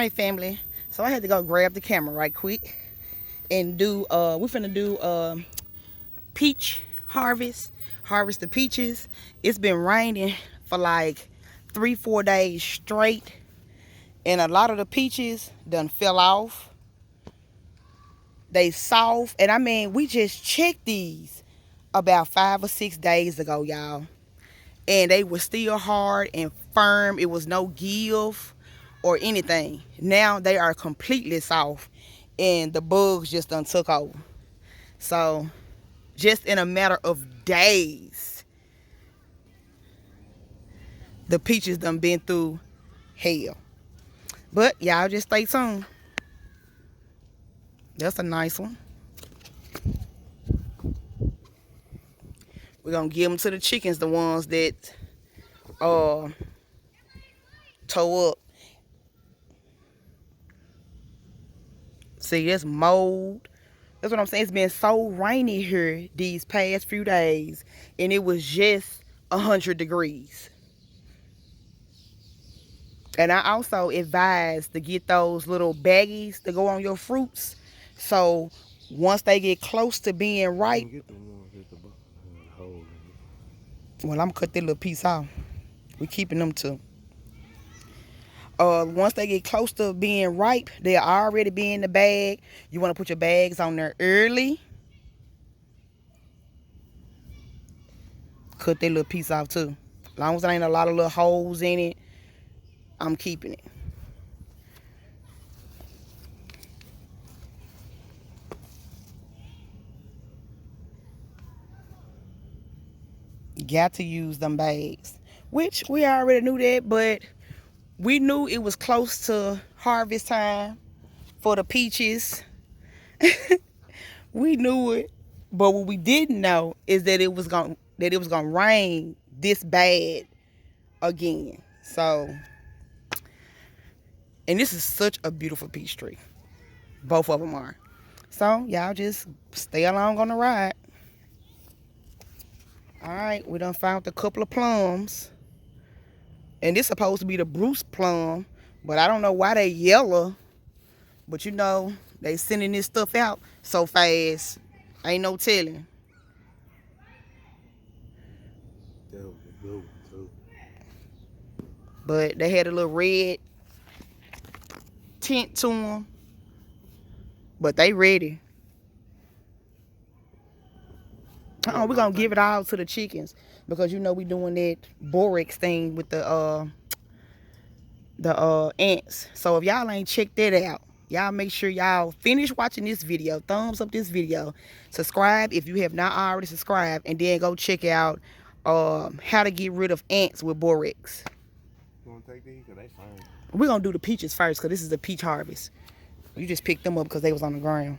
right, family. So I had to go grab the camera right quick and do we finna do peach harvest. Harvest the peaches. It's been raining for like 3-4 days straight, and a lot of the peaches done fell off. They soft, and I mean we just checked these about 5 or 6 days ago, y'all, and they were still hard and firm. It was no give or anything. Now they are completely soft, and the bugs just done took over. So just in a matter of days, the peaches done been through hell. But y'all just stay tuned. That's a nice one. We're gonna give them to the chickens, the ones that toe up. See, that's mold. That's what I'm saying. It's been so rainy here these past few days, and it was just 100 degrees. And I also advise to get those little baggies to go on your fruits. So once they get close to being ripe, well, I'm gonna cut that little piece off. We keeping them too. Once they get close to being ripe, they'll already be in the bag. You want to put your bags on there early. Cut that little piece off too. As long as there ain't a lot of little holes in it, I'm keeping it. You got to use them bags, which we already knew that, but we knew it was close to harvest time for the peaches. We knew it, but what we didn't know is that it was gonna rain this bad again. So, and this is such a beautiful peach tree. Both of them are. So y'all just stay along on the ride. All right, we done found a couple of plums. And this supposed to be the Bruce plum, but I don't know why they yellow. But you know, they sending this stuff out so fast. Ain't no telling. But they had a little red tint to them. But they ready. We're going to give it all to the chickens. Because you know we doing that borax thing with the ants. So if y'all ain't checked that out, y'all make sure y'all finish watching this video. Thumbs up this video. Subscribe if you have not already subscribed. And then go check out how to get rid of ants with borax. You want to take these? Because they fine. We're going to do the peaches first because this is the peach harvest. You just picked them up because they was on the ground.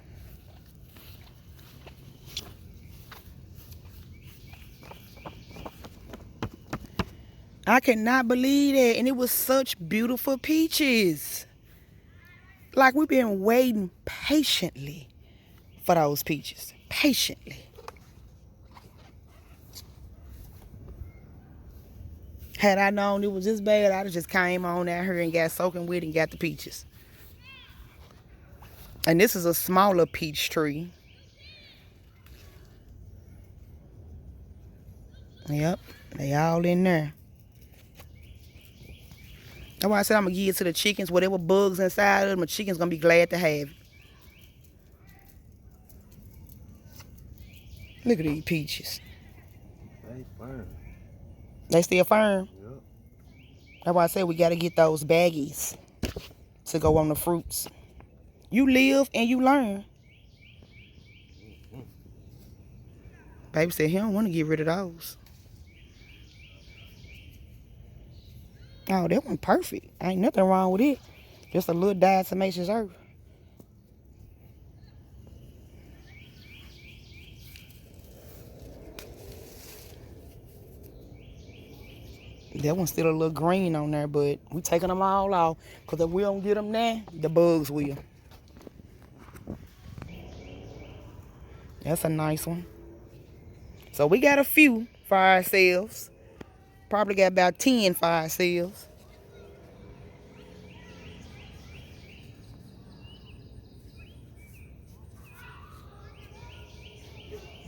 I cannot believe that. And it was such beautiful peaches. Like we've been waiting patiently for those peaches. Patiently. Had I known it was this bad, I'd have just came on out here and got soaking with it and got the peaches. And this is a smaller peach tree. Yep, they all in there. That's why I said I'm going to give it to the chickens. Whatever bugs inside of them, the chickens going to be glad to have it. Look at these peaches. They firm. They still firm? Yep. That's why I said we got to get those baggies to go on the fruits. You live and you learn. Baby said he don't want to get rid of those. Oh, that one perfect. Ain't nothing wrong with it. Just a little diatomaceous earth. That one's still a little green on there, but we taking them all off. Because if we don't get them now, the bugs will. That's a nice one. So we got a few for ourselves. Probably got about 10 for ourselves.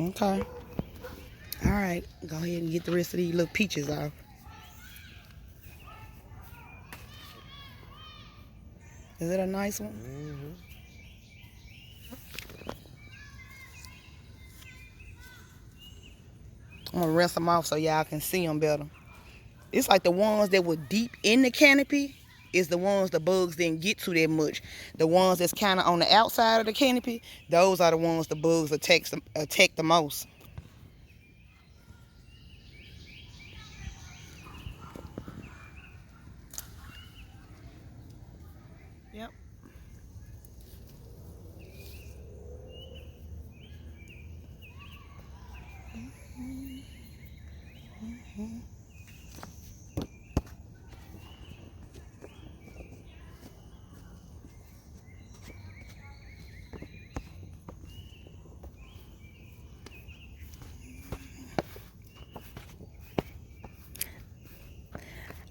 Okay. All right. Go ahead and get the rest of these little peaches off. Is it a nice one? Mm-hmm. I'm gonna rinse them off so y'all can see them better. It's like the ones that were deep in the canopy is the ones the bugs didn't get to that much. The ones that's kind of on the outside of the canopy, those are the ones the bugs attack the most. Yep.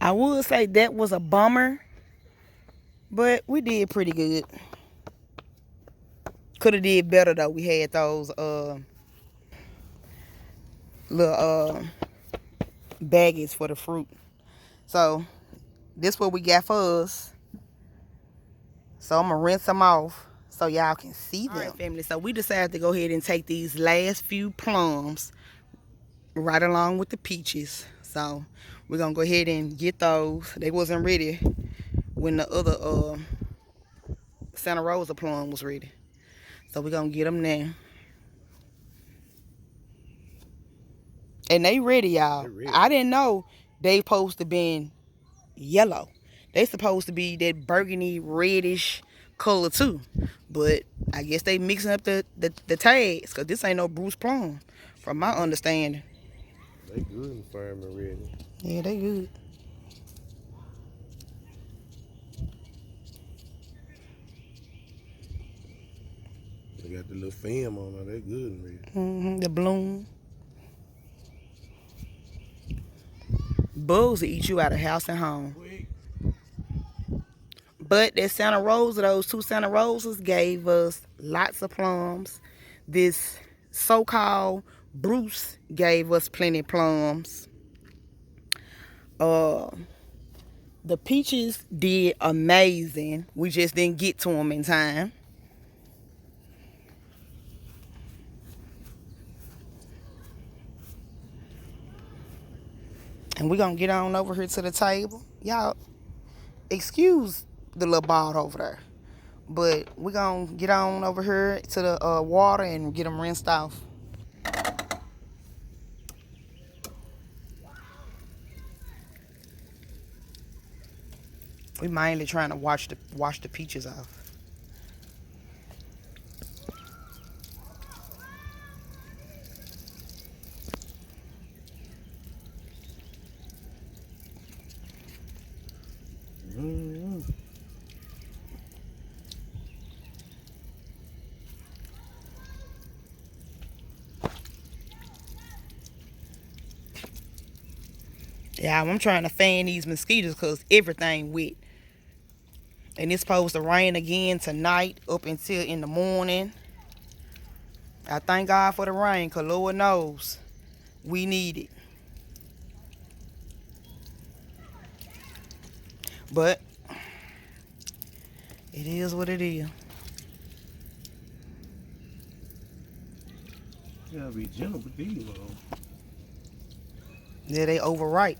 I would say that was a bummer, but we did pretty good. Could have did better though. We had those little baggies for the fruit. So this what we got for us. So I'm gonna rinse them off so y'all can see them. All right, family. So we decided to go ahead and take these last few plums right along with the peaches. So we're gonna go ahead and get those. They wasn't ready when the other Santa Rosa plum was ready. So we're gonna get them now. And they ready, y'all. I didn't know they supposed to be yellow. They supposed to be that burgundy reddish color too. But I guess they mixing up the tags, because this ain't no Bruce plum from my understanding. They good and firm and ready. Yeah, they good. They got the little film on them. They good and ready. The bloom. Bugs will eat you out of house and home. Quick. But that Santa Rosa, those two Santa Rosas gave us lots of plums. This so-called Bruce gave us plenty of plums. The peaches did amazing. We just didn't get to them in time. And we're going to get on over here to the table. Y'all, excuse the little ball over there. But we're going to get on over here to the water and get them rinsed off. We mainly trying to wash the peaches off. Mm-hmm. Yeah, I'm trying to fan these mosquitoes because everything wet. And it's supposed to rain again tonight up until in the morning. I thank God for the rain, because Lord knows we need it. But it is what it is. You gotta be gentle with these ones. Yeah, they overripe.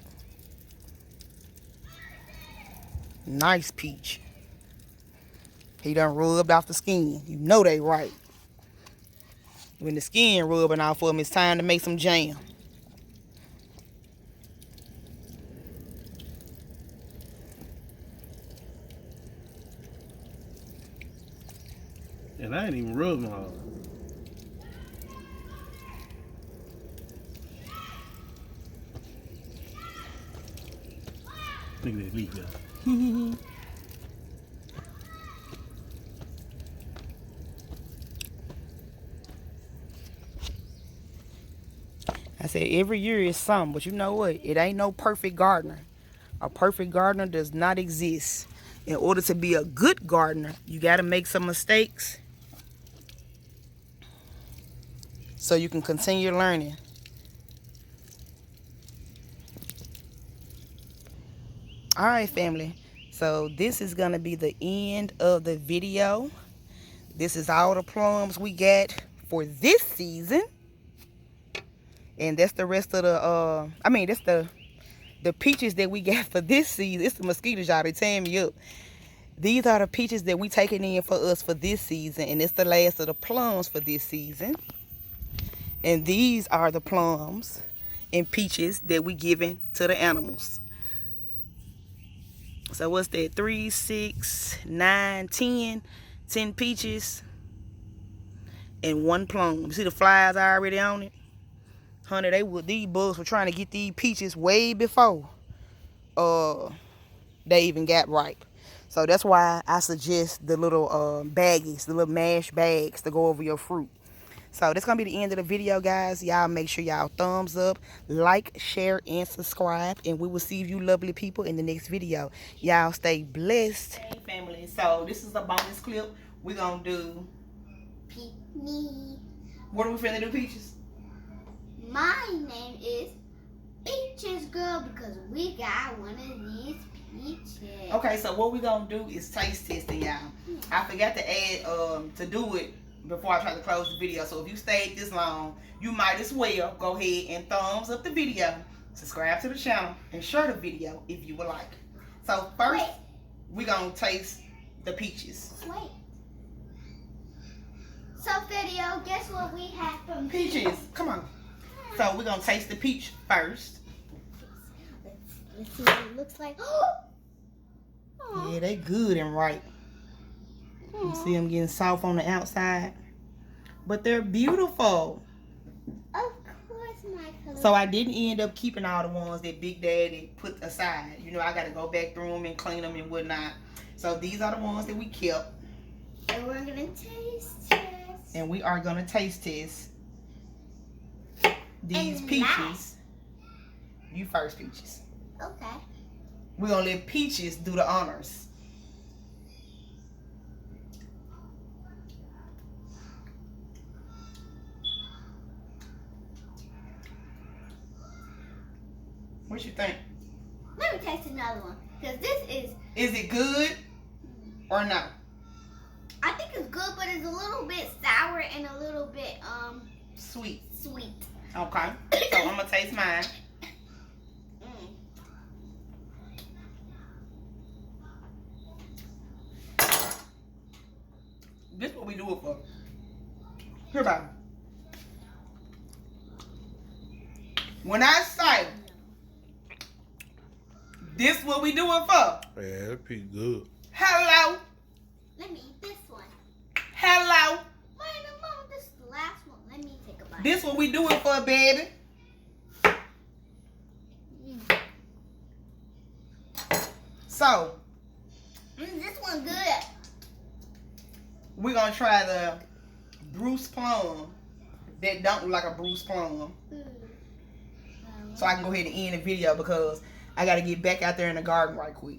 Nice peach. He done rubbed off the skin. You know they right. When the skin rubbing off of them, it's time to make some jam. And I ain't even rubbing hard. Look at that leaf there. I said every year is something, but you know what? It ain't no perfect gardener. A perfect gardener does not exist. In order to be a good gardener, you got to make some mistakes. so you can continue learning. All right, family. So this is going to be the end of the video. This is all the plums we got for this season. And that's the rest of the, that's the peaches that we got for this season. It's the mosquitoes, y'all. They tearing me up. These are the peaches that we taking in for us for this season. And it's the last of the plums for this season. And these are the plums and peaches that we giving to the animals. So what's that? 3, 6, 9, 10. 10 peaches and 1 plum. You see the flies already on it? Honey, these bugs were trying to get these peaches way before they even got ripe. So that's why I suggest the little baggies, the little mash bags to go over your fruit. So that's going to be the end of the video, guys. Y'all make sure y'all thumbs up, like, share, and subscribe. And we will see you lovely people in the next video. Y'all stay blessed. Hey, family. So this is a bonus clip. We're going to do... Me. What are we finna do, Peaches? My name is Peaches Girl because we got one of these peaches. Okay, so what we're going to do is taste testing, y'all. I forgot to add, to do it before I try to close the video. So if you stayed this long, you might as well go ahead and thumbs up the video, subscribe to the channel, and share the video if you would like. So first, we're going to taste the peaches. Wait. So video, guess what we have from Peaches, come on. So we're going to taste the peach first. Let's see what it looks like. Yeah, they good and ripe. You see them getting soft on the outside. But they're beautiful. Of course, my color. So I didn't end up keeping all the ones that Big Daddy put aside. You know, I got to go back through them and clean them and whatnot. So these are the ones that we kept. And we're going to taste test. And we are going to taste test these And peaches. last. You first, Peaches. Okay. We're going to let Peaches do the honors. What you think? Let me taste another one. Because this is... Is it good or no? I think it's good, but it's a little bit sour and a little bit, Sweet. sweet. Okay. So I'm going to taste mine. This is what we do it for. Here, baby. When I say this is what we do it for. Yeah, that pretty good. Hello. Let me eat this one. Hello. Wait a moment, this is the last one. Let me take a bite. This what we do it for, baby. So, This one good. we're going to try the Bruce plum that don't look like a Bruce plum. So I can go ahead and end the video because I got to get back out there in the garden right quick.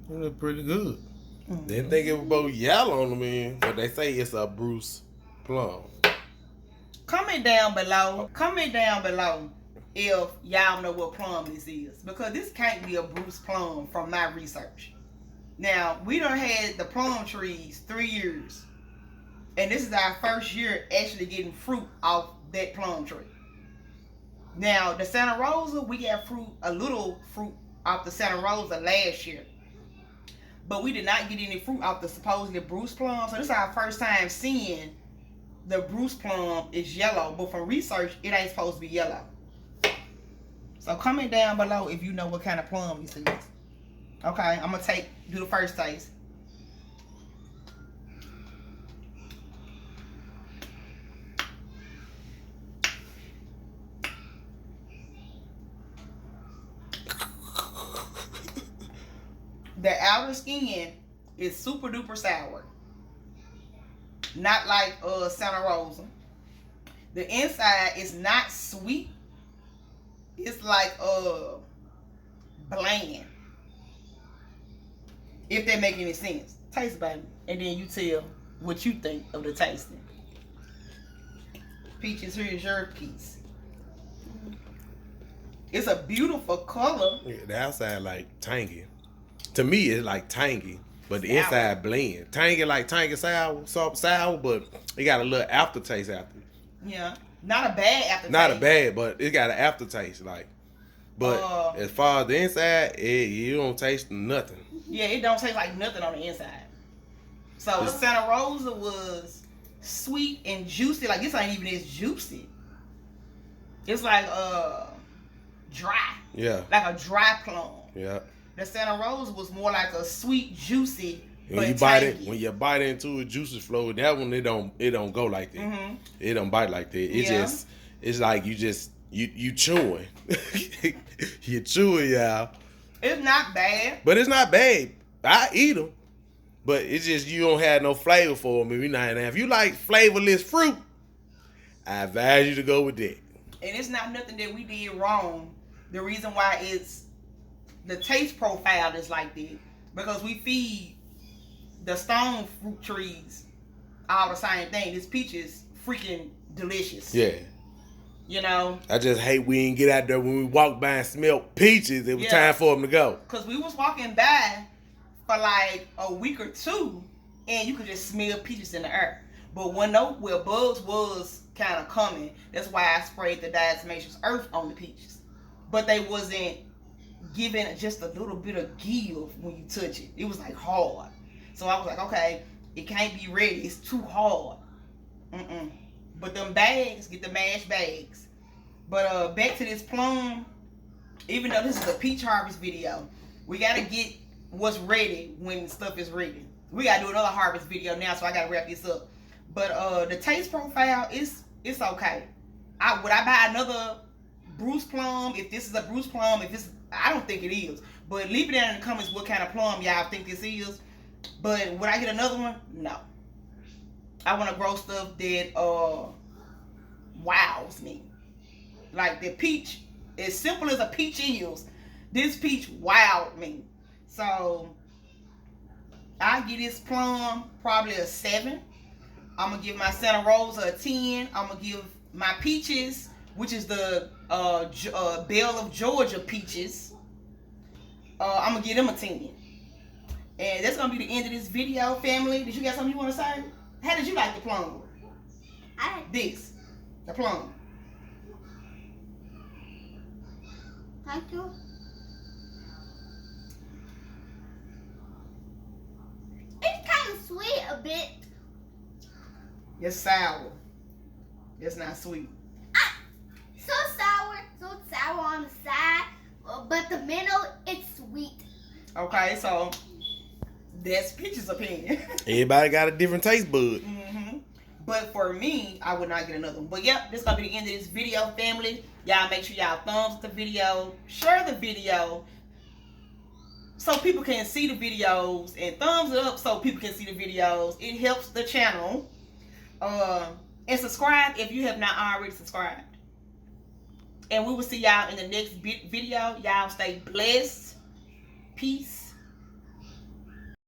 It look pretty good. Didn't think it was both yellow on the man, but they say it's a Bruce plum. Comment down below. Comment down below if y'all know what plum this is. Because this can't be a Bruce plum from my research. Now, we done had the plum trees 3 years. And this is our first year actually getting fruit off that plum tree. Now, the Santa Rosa, we got a little fruit off the Santa Rosa last year. But we did not get any fruit off the supposedly Bruce plum. So this is our first time seeing the Bruce plum is yellow. But from research, it ain't supposed to be yellow. So comment down below if you know what kind of plum this is. Okay, I'm going to do the first taste. The outer skin is super duper sour. Not like Santa Rosa. The inside is not sweet. It's like bland. If that make any sense. Taste baby. And then you tell what you think of the tasting. Peaches, here's your piece. It's a beautiful color. Yeah, the outside like tangy. To me, it's like tangy, but the Sour. inside blend. Tangy like tangy sour, sour, but it got a little aftertaste after. Yeah. Not a bad aftertaste. Not a bad, but it got an aftertaste. Like, but as far as the inside, you don't taste nothing. Yeah, it don't taste like nothing on the inside. So the Santa Rosa was sweet and juicy. Like this ain't even as juicy. It's like dry. Yeah. Like a dry plum. Yeah. The Santa Rosa was more like a sweet, juicy. When you bite it, when you bite into it, juices flow. That one, it don't go like that. Mm-hmm. It don't bite like that. It just, it's like you chewing. You chewing, y'all. It's not bad. But it's not bad. I eat them. But it's just you don't have no flavor for them. If you like flavorless fruit, I advise you to go with that. And it's not nothing that we did wrong. The reason why it's the taste profile is like that because we feed the stone fruit trees all the same thing. This peach is freaking delicious. Yeah. You know? I just hate we didn't get out there when we walked by and smelled peaches. It was time for them to go. Because we was walking by for like a week or two and you could just smell peaches in the air. But when where bugs was kind of coming, that's why I sprayed the diatomaceous earth on the peaches. But they wasn't giving just a little bit of give when you touch it. It was like hard. So I was like, okay, it can't be ready. It's too hard. But them bags, get the mashed bags. But back to this plum, even though this is a peach harvest video, we got to get what's ready when stuff is ready. We got to do another harvest video now, so I got to wrap this up. But the taste profile, it's okay. Would I buy another Bruce plum? If this is a Bruce plum, I don't think it is. But leave it down in the comments what kind of plum y'all think this is. But would I get another one? No. I want to grow stuff that wows me. Like the peach, as simple as a peach is, this peach wowed me. So I give this plum probably a 7. I'm gonna give my Santa Rosa a 10. I'm gonna give my peaches, which is the Belle of Georgia peaches, I'm gonna give them a 10. And that's gonna be the end of this video, family. Did you got something you want to say? How did you like the plum? I like the plum. Thank you. It's kind of sweet a bit. It's sour. It's not sweet. So sour on the side, but the middle, it's sweet. Okay, so that's Peach's opinion. Everybody got a different taste bud. But for me, I would not get another one. But yep, this is gonna be the end of this video, family. Y'all make sure y'all thumbs up the video, share the video, so people can see the videos, and thumbs it up so people can see the videos. It helps the channel. And subscribe if you have not already subscribed. And we will see y'all in the next video. Y'all stay blessed. Peace.